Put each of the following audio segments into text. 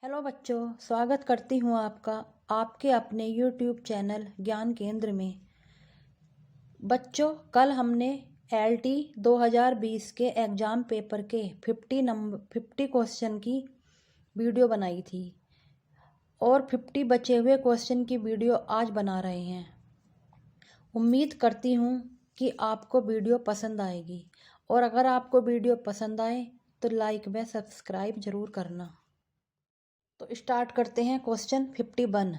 Hello बच्चों, स्वागत करती हूँ आपका आपके अपने यूट्यूब चैनल ज्ञान केंद्र में। बच्चों, कल हमने LT 2020 के एग्ज़ाम पेपर के 50 क्वेश्चन की वीडियो बनाई थी और 50 बचे हुए क्वेश्चन की वीडियो आज बना रहे हैं। उम्मीद करती हूँ कि आपको वीडियो पसंद आएगी और अगर आपको वीडियो पसंद आए तो लाइक व सब्सक्राइब ज़रूर करना। तो स्टार्ट करते हैं। क्वेश्चन 51।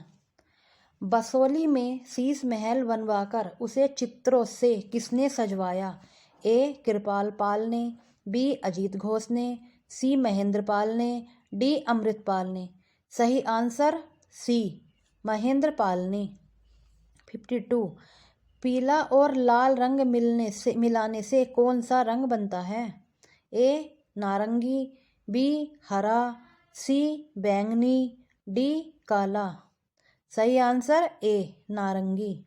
बसोली में शीश महल बनवाकर उसे चित्रों से किसने सजवाया? ए. कृपाल पाल ने, बी. अजीत घोष ने, सी. महेंद्र पाल ने, डी. अमृतपाल ने। सही आंसर सी. महेंद्र पाल ने। 52। पीला और लाल रंग मिलाने से कौन सा रंग बनता है? ए. नारंगी, बी. हरा, सी. बैंगनी, डी. काला। सही आंसर ए. नारंगी।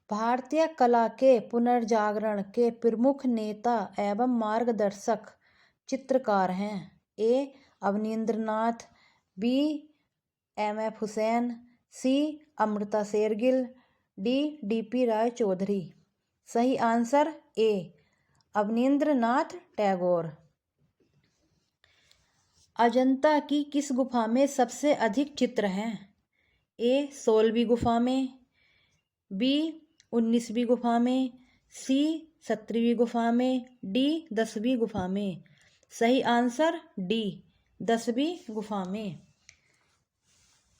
भारतीय कला के पुनर्जागरण के प्रमुख नेता एवं मार्गदर्शक चित्रकार हैं? ए. अवनींद्रनाथ, बी. M.F. हुसैन, सी. अमृता शेरगिल, डी. D.P. राय चौधरी। सही आंसर ए. अवनींद्रनाथ टैगोर। अजंता की किस गुफा में सबसे अधिक चित्र हैं? ए. 16वीं गुफा में, बी. 19वीं गुफा में, सी. 17वीं गुफा में, डी. 10वीं गुफा में। सही आंसर डी. 10वीं गुफा में।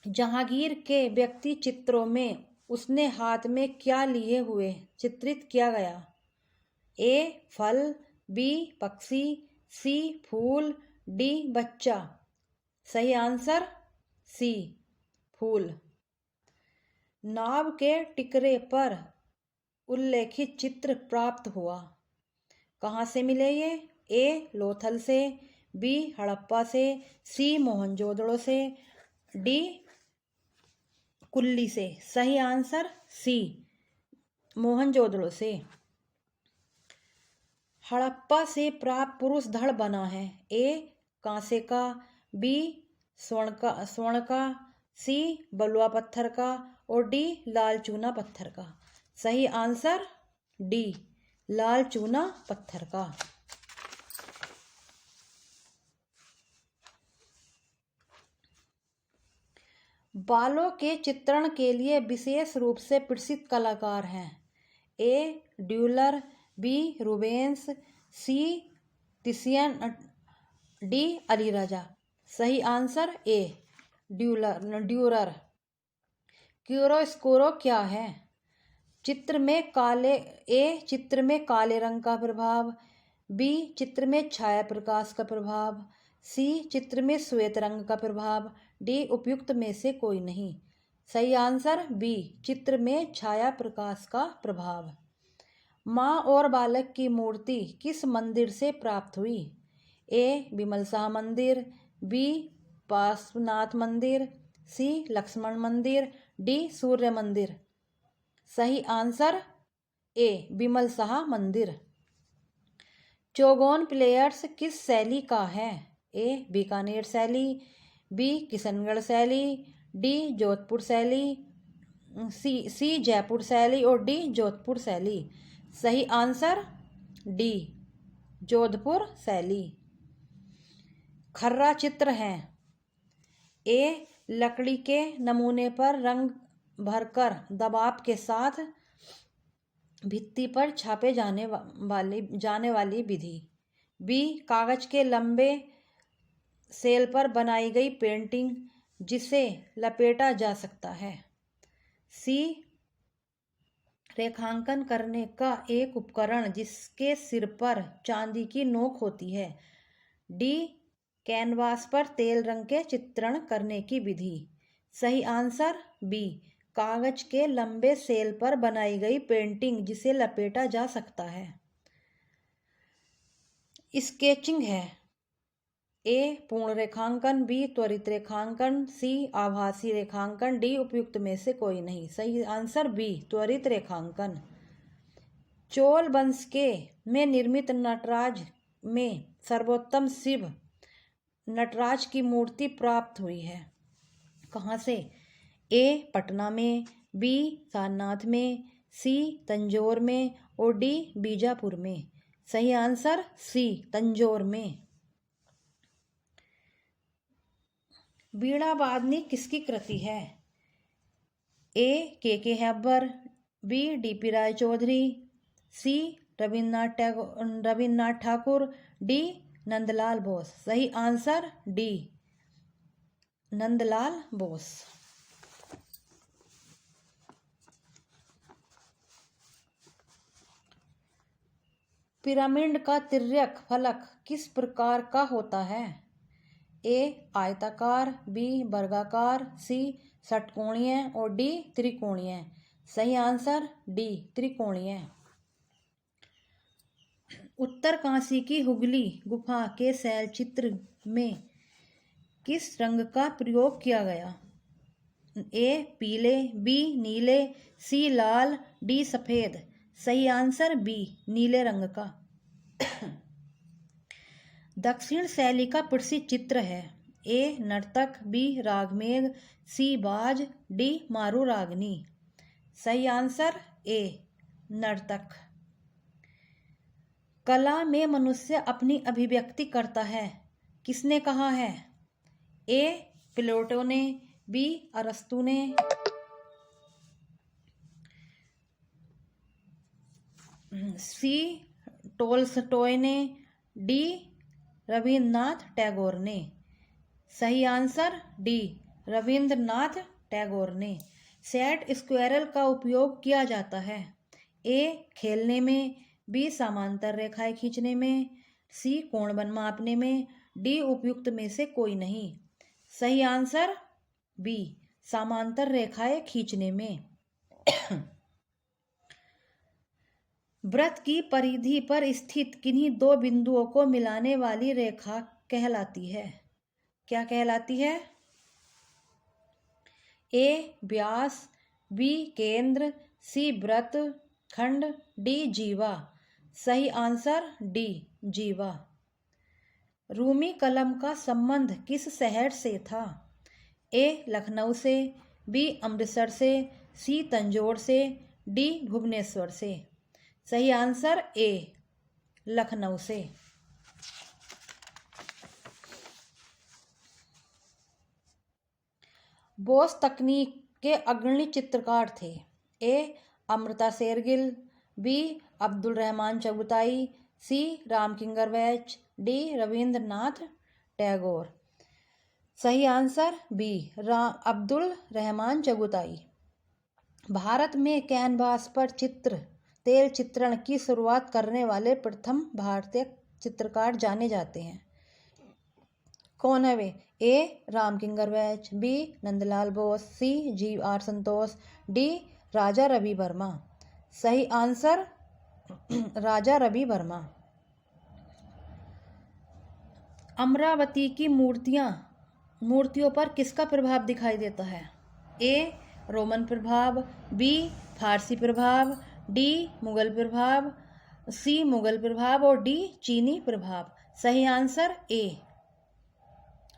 जहांगीर के व्यक्ति चित्रों में उसने हाथ में क्या लिए हुए चित्रित किया गया? ए. फल, बी. पक्षी, सी. फूल, डी. बच्चा। सही आंसर सी. फूल। नाव के टिकरे पर उल्लेखित चित्र प्राप्त हुआ कहाँ से मिले ये? ए. लोथल से, बी. हड़प्पा से, सी. मोहनजोदड़ो से, डी. कुल्ली से। सही आंसर सी. मोहनजोदड़ो से। हड़प्पा से प्राप्त पुरुष धड़ बना है? ए. कांसे का, बी. स्वर्ण का, सी. बलुआ पत्थर का और डी. लाल चूना पत्थर का। सही आंसर डी. लाल चूना पत्थर का। बालों के चित्रण के लिए विशेष रूप से प्रसिद्ध कलाकार हैं? ए. ड्यूलर, बी. रूबेंस, सी. तिसियन, डी. अलीराजा। सही आंसर ए. ड्यूलर। क्यूरोस्कोरो क्या है? चित्र में काले रंग का प्रभाव, बी. चित्र में छाया प्रकाश का प्रभाव, सी. चित्र में श्वेत रंग का प्रभाव, डी. उपयुक्त में से कोई नहीं। सही आंसर बी. चित्र में छाया प्रकाश का प्रभाव। माँ और बालक की मूर्ति किस मंदिर से प्राप्त हुई? ए. विमल शाह मंदिर, बी. पार्श्वनाथ मंदिर, सी. लक्ष्मण मंदिर, डी. सूर्य मंदिर। सही आंसर ए. विमल शाह मंदिर। चौगोन प्लेयर्स किस शैली का है? ए. बीकानेर शैली, बी. किशनगढ़ शैली, डी. जोधपुर शैली, सी. जयपुर शैली और डी. जोधपुर शैली। सही आंसर डी. जोधपुर शैली। खर्रा चित्र हैं? ए. लकड़ी के नमूने पर रंग भरकर दबाव के साथ भित्ति पर छापे जाने वाली विधि, बी. कागज के लंबे सेल पर बनाई गई पेंटिंग जिसे लपेटा जा सकता है, सी. रेखांकन करने का एक उपकरण जिसके सिर पर चांदी की नोक होती है, डी. कैनवास पर तेल रंग के चित्रण करने की विधि। सही आंसर बी. कागज के लंबे सेल पर बनाई गई पेंटिंग जिसे लपेटा जा सकता है। स्केचिंग है? ए. पूर्ण रेखांकन, बी. त्वरित रेखांकन, सी. आभासी रेखांकन, डी. उपयुक्त में से कोई नहीं। सही आंसर बी. त्वरित रेखांकन। चोल वंश में निर्मित नटराज में सर्वोत्तम शिव नटराज की मूर्ति प्राप्त हुई है? कहाँ से? ए पटना में, बी सारनाथ में, सी तंजौर में और डी बीजापुर में। सही आंसर सी तंजौर में। वीणावादनी किसकी कृति है? ए के हैबर, बी डीपी राय चौधरी, सी रविन्द्रनाथ ठाकुर, डी नंदलाल बोस। सही answer D Nandlal Bose. Pyramid का तिर्यक फलक किस प्रकार का होता है? ए आयताकार, बी वर्गाकार, सी षटकोणीय और डी त्रिकोणीय। सही आंसर डी त्रिकोणीय। उत्तरकाशी की हुगली गुफा के शैल चित्र में किस रंग का प्रयोग किया गया? ए पीले, बी नीले, सी लाल, डी सफेद। सही आंसर बी नीले रंग का। दक्षिण शैली का प्रसिद्ध चित्र है? ए नर्तक, बी रागमेघ, सी बाज, डी मारू रागनी। सही आंसर ए नर्तक। कला में मनुष्य अपनी अभिव्यक्ति करता है, किसने कहा है? ए प्लेटो ने, बी अरस्तु ने, सी टोल्स्टॉय ने, डी रविन्द्रनाथ टैगोर ने। सही आंसर डी रविन्द्रनाथ टैगोर ने। सेट स्क्वायरल का उपयोग किया जाता है? ए खेलने में, बी समांतर रेखाएं खींचने में, सी कोण मापने में, डी उपयुक्त में से कोई नहीं। सही आंसर बी समांतर रेखाएं खींचने में। वृत्त की परिधि पर स्थित किन्हीं दो बिंदुओं को मिलाने वाली रेखा कहलाती है? क्या कहलाती है? ए व्यास, बी केंद्र, सी वृत्त खंड, डी जीवा। सही आंसर डी जीवा। रूमी कलम का संबंध किस शहर से था? ए लखनऊ से, बी अमृतसर से, सी तंजौर से, डी भुवनेश्वर से। सही आंसर ए लखनऊ से। बोस तकनीक के अग्रणी चित्रकार थे? ए अमृता शेरगिल, बी अब्दुल रहमान चगताई, सी रामकिंकर वैच, डी रविन्द्रनाथ टैगोर। सही आंसर बी अब्दुल रहमान चगताई। भारत में कैनवास पर तेल चित्रण की शुरुआत करने वाले प्रथम भारतीय चित्रकार जाने जाते हैं? कौन है वे? ए रामकिंकर वैच, बी नंदलाल बोस, सी जी.आर. संतोष, डी राजा रवि वर्मा। सही आंसर राजा रवि वर्मा। अमरावती की मूर्तियों पर किसका प्रभाव दिखाई देता है? ए रोमन प्रभाव, बी फारसी प्रभाव, डी मुगल प्रभाव, सी मुगल प्रभाव और डी चीनी प्रभाव। सही आंसर ए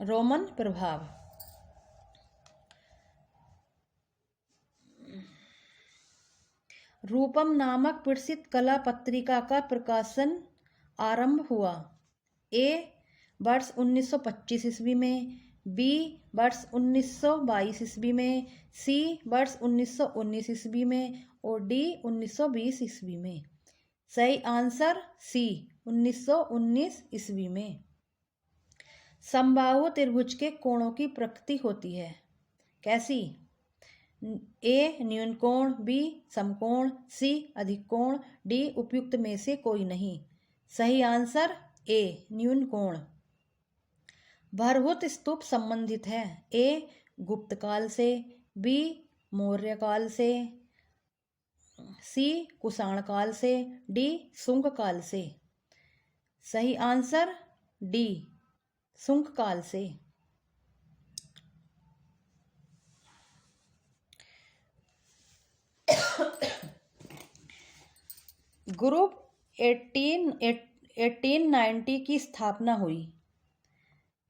रोमन प्रभाव। रूपम नामक प्रसिद्ध कला पत्रिका का प्रकाशन आरंभ हुआ? ए वर्ष 1925 ईस्वी में, बी वर्ष 1922 ईस्वी में, सी वर्ष 1919 ईस्वी में और डी 1920 ईस्वी में। सही आंसर सी 1919 ईस्वी में। समबाहु त्रिभुज के कोणों की प्रकृति होती है कैसी? ए न्यून कोण, बी समकोण, सी अधिक कोण, डी उपयुक्त में से कोई नहीं। सही आंसर ए न्यून कोण। भरहुत स्तूप संबंधित है? ए गुप्त काल से, बी मौर्य काल से, सी कुषाण काल से, डी शुंग काल से। सही आंसर डी शुंग काल से। ग्रुप 1890 की स्थापना हुई?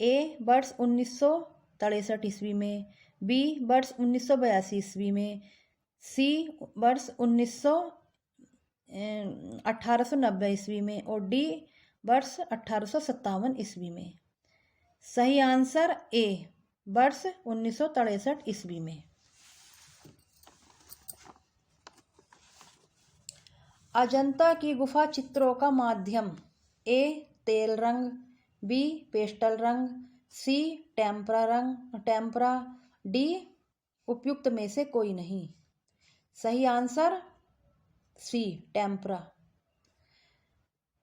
ए वर्ष 1963 ईस्वी में, बी वर्ष 1982 ईस्वी में, सी वर्ष 1890 ईस्वी में और डी वर्ष 1857 ईस्वी में। सही आंसर ए वर्ष 1963 ईस्वी में। अजंता की गुफा चित्रों का माध्यम ए तेल रंग, बी पेस्टल रंग, सी टेम्परा, डी उपयुक्त में से कोई नहीं। सही आंसर सी टेम्परा।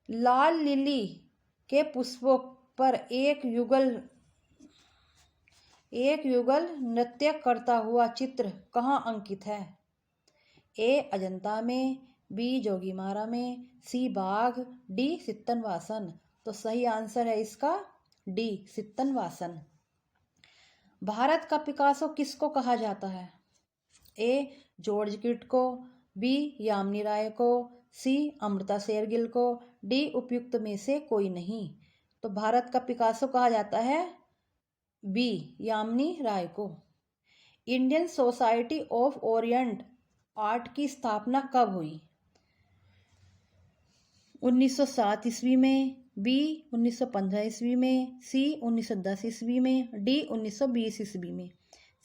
लाल लिली के पुष्पों पर एक युगल नृत्य करता हुआ चित्र कहाँ अंकित है? ए अजंता में, बी जोगीमारा में, सी बाघ, डी सित्तनवासन। तो सही आंसर है इसका डी सित्तनवासन। भारत का पिकासो किसको कहा जाता है? ए जॉर्ज किट को, बी यामिनी राय को, सी अमृता शेरगिल को, डी उपयुक्त में से कोई नहीं। तो भारत का पिकासो कहा जाता है बी यामिनी राय को। Indian society of Orient art की स्थापना कब हुई? 1907 ईस्वी में, बी 1915 ईस्वी में, सी 1910 ईस्वी में, डी 1920 ईस्वी में।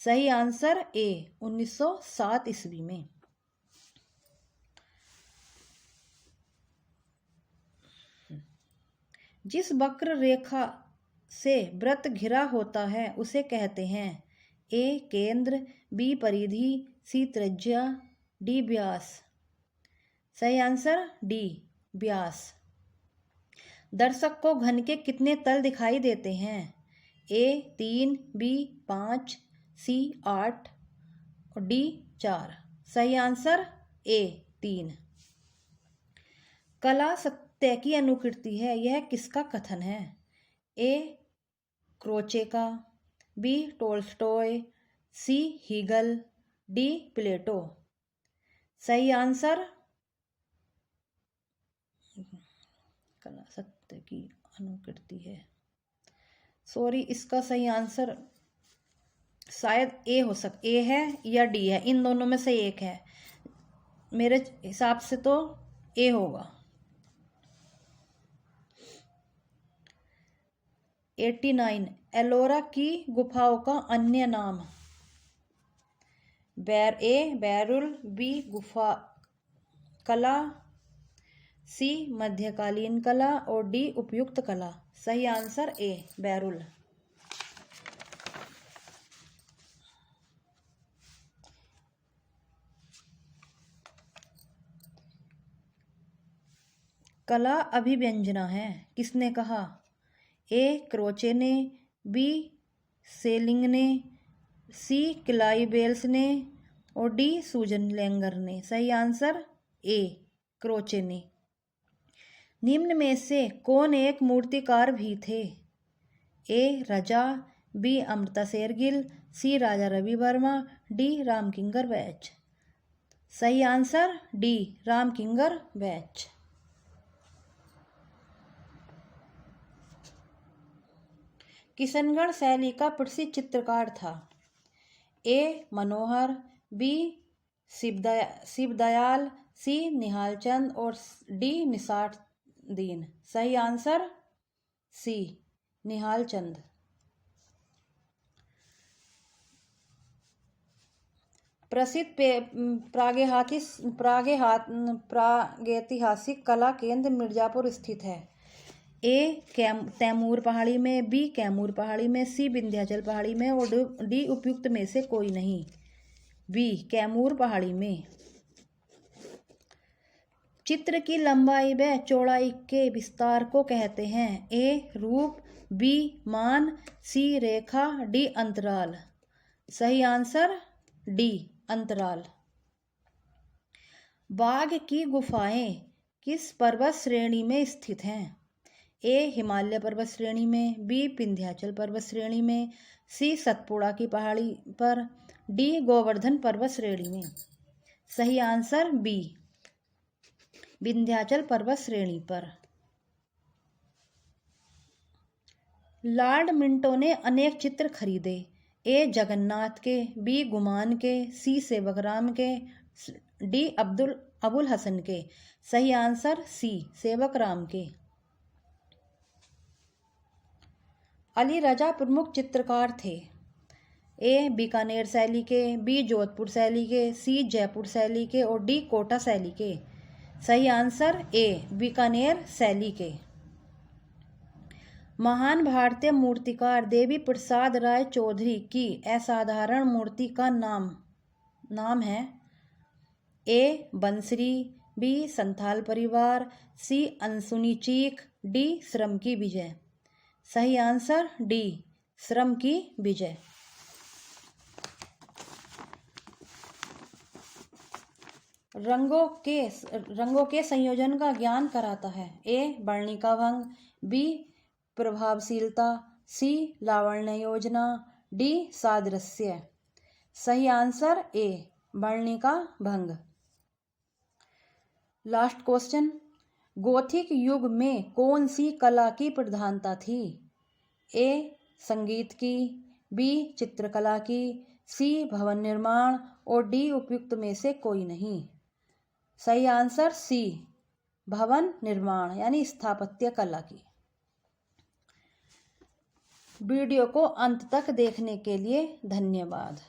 सही आंसर ए 1907 ईस्वी में। जिस वक्र रेखा से वृत्त घिरा होता है उसे कहते हैं? ए केंद्र, बी परिधि, सी त्रिज्या, डी व्यास। सही आंसर डी व्यास। दर्शक को घन के कितने तल दिखाई देते हैं? ए 3, बी 5, सी 8 और डी 4। सही आंसर ए 3। कला सत्य की अनुकृति है, यह किसका कथन है? ए क्रोचे का, बी टोल्स्टॉय, सी हीगल, डी प्लेटो। सही आंसर कला सत्य की अनुकृति है। सॉरी, इसका सही आंसर शायद ए है या डी है, इन दोनों में से एक है। मेरे हिसाब से तो ए होगा। 89 एलोरा की गुफाओं का अन्य नाम? बैरुल, बी गुफा कला, सी मध्यकालीन कला और डी उपयुक्त कला। सही आंसर ए बैरुल। कला अभिव्यंजना है, किसने कहा? ए क्रोचे ने, बी सेलिंग ने, सी क्लाई बेल्स ने और डी सूजन लेंगर ने। सही आंसर ए क्रोचे ने। निम्न में से कौन एक मूर्तिकार भी थे? ए रजा, बी अमृता शेरगिल, सी राजा रवि वर्मा, डी रामकिंकर बैच। सही answer D Ramkinkar batch. Kishangarh शैली का प्रसिद्ध चित्रकार था? ए मनोहर, बी शिवदयाल, सी निहालचंद और डी निसारुद्दीन। सही आंसर सी निहालचंद। प्रसिद्ध प्रागैतिहासिक कला केंद्र मिर्जापुर स्थित है? ए तैमूर पहाड़ी में, बी कैमूर पहाड़ी में, सी विंध्याचल पहाड़ी में और डी उपयुक्त में से कोई नहीं। बी कैमूर पहाड़ी में। चित्र की लंबाई व चौड़ाई के विस्तार को कहते हैं? ए रूप, बी मान, सी रेखा, डी अंतराल। सही आंसर डी अंतराल। बाघ की गुफाएं किस पर्वत श्रेणी में स्थित हैं? ए हिमालय पर्वत श्रेणी में, बी विंध्याचल पर्वत श्रेणी में, सी सतपुड़ा की पहाड़ी पर, डी गोवर्धन पर्वत श्रेणी में। सही आंसर बी विंध्याचल पर्वत श्रेणी पर। लॉर्ड मिंटो ने अनेक चित्र खरीदे। ए जगन्नाथ के, बी गुमान के, सी सेवकराम के, डी अबुल हसन के। सही आंसर सी सेवकराम के। अली रजा प्रमुख चित्रकार थे। ए बीकानेर शैली के, बी जोधपुर शैली के, सी जयपुर शैली के और डी कोटा शैली के। सही आंसर ए बीकानेर शैली के। महान भारतीय मूर्तिकार देवी प्रसाद राय चौधरी की असाधारण मूर्ति का नाम है। ए बंसरी, बी संथाल परिवार, सी अनसुनी चीख, डी श्रम की विजय। सही आंसर डी श्रम की विजय। रंगों के संयोजन का ज्ञान कराता है। ए वर्णिका भंग, बी प्रभावशीलता, सी लावण्य योजना, डी सादृश्य। सही आंसर ए वर्णिका भंग। लास्ट क्वेश्चन, गोथिक युग में कौन सी कला की प्रधानता थी? ए संगीत की, बी चित्रकला की, सी भवन निर्माण और डी उपयुक्त में से कोई नहीं। सही आंसर सी भवन निर्माण यानी स्थापत्य कला की। वीडियो को अंत तक देखने के लिए धन्यवाद।